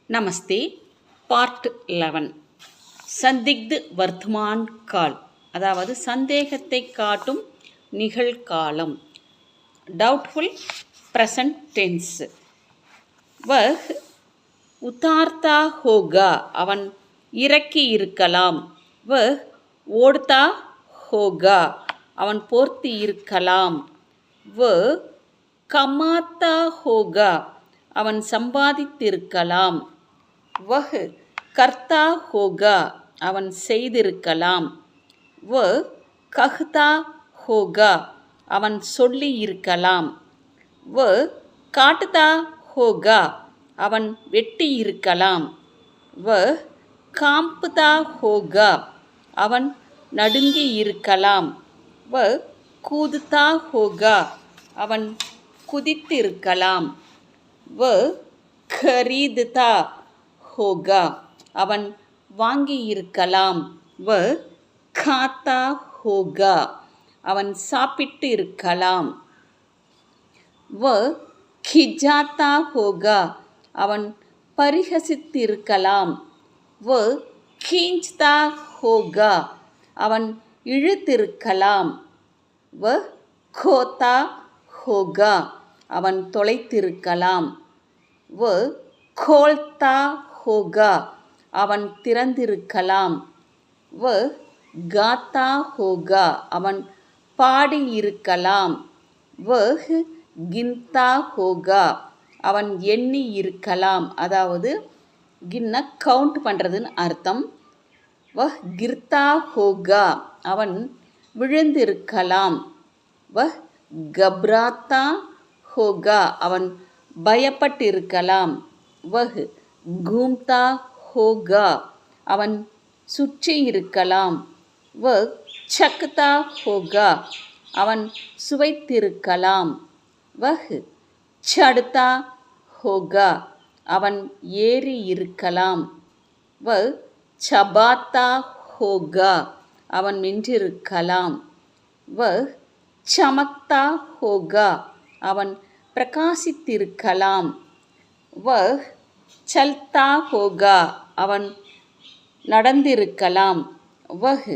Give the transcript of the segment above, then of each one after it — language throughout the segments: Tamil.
நமஸ்தே. பார்ட் 11. சந்திக்து வர்த்தமான் கால், அதாவது சந்தேகத்தை காட்டும் நிகழ்காலம். Doubtful present tense. வஹ் உத்தார்த்தா ஹோகா, அவன் இறக்கி இருக்கலாம். வஹ் ஓடுதா ஹோகா, அவன் போர்த்தி இருக்கலாம். வஹ் கமாத்தா ஹோகா, அவன் சம்பாதித்திருக்கலாம். வஹ் கர்த்தா ஹோகா, அவன் செய்திருக்கலாம். வஹ் கஹ்தா ஹோகா, அவன் சொல்லி இருக்கலாம். வஹ் காட்டுதா ஹோகா, அவன் வெட்டி இருக்கலாம். வஹ் காம்புதா ஹோகா, அவன் நடுங்கி இருக்கலாம். வஹ் கூதுதா ஹோகா, அவன் குதித்திருக்கலாம். வஹ் கரீதுதா ஹோகா, அவன் வாங்கியிருக்கலாம். வஹ் காத்தா ஹோகா, அவன் சாப்பிட்டு இருக்கலாம். வஹ் கிஜாத்தா ஹோகா, அவன் பரிகசித்திருக்கலாம். வஹ் கீஞ்ச்தா ஹோகா, அவன் இழுத்திருக்கலாம். வஹ் கோத்தா ஹோகா, அவன் தொலைத்திருக்கலாம். வஹ் கோல்தா ஹோகா, அவன் திறந்திருக்கலாம். வஹ் காத்தா ஹோகா, அவன் பாடியிருக்கலாம். வஹ் கின்தா ஹோகா, அவன் எண்ணி இருக்கலாம். அதாவது கின்ன கவுண்ட் பண்ணுறதுன்னு அர்த்தம். வஹ் கிர்தா ஹோகா, அவன் விழுந்திருக்கலாம். வஹ் கப்ராத்தா ஹோகா, அவன் பயப்பட்டிருக்கலாம். வஹ் கூம்தா ஹோகா, அவன் சுற்றி இருக்கலாம். வஹ் சக்தா ஹோகா, அவன் சுவைத்திருக்கலாம். வஹ் சடுதா ஹோகா, அவன் ஏறி இருக்கலாம். வஹ் சபாத்தா ஹோகா, அவன் வென்றிருக்கலாம். வஹ் சமக்தா ஹோகா, அவன் பிரகாசித்திருக்கலாம். வஹ் சல்தா ஹோகா, அவன் நடந்திருக்கலாம். வஹ்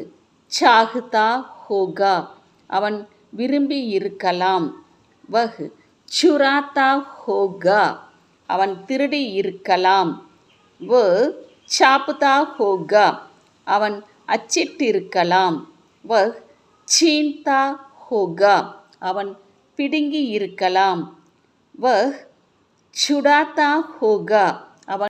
சாஹ்தா ஹோகா, அவன் விரும்பி இருக்கலாம். வஹ் சுராத்தா ஹோகா, அவன் திருடி இருக்கலாம். வஹ் சாப்புதா ஹோகா, அவன் அச்சிட்டிருக்கலாம். வஹ் சீன்தா ஹோகா, அவன் பிடுங்கி இருக்கலாம். வஹ் சுடாத்தா ஹோகா, அவன்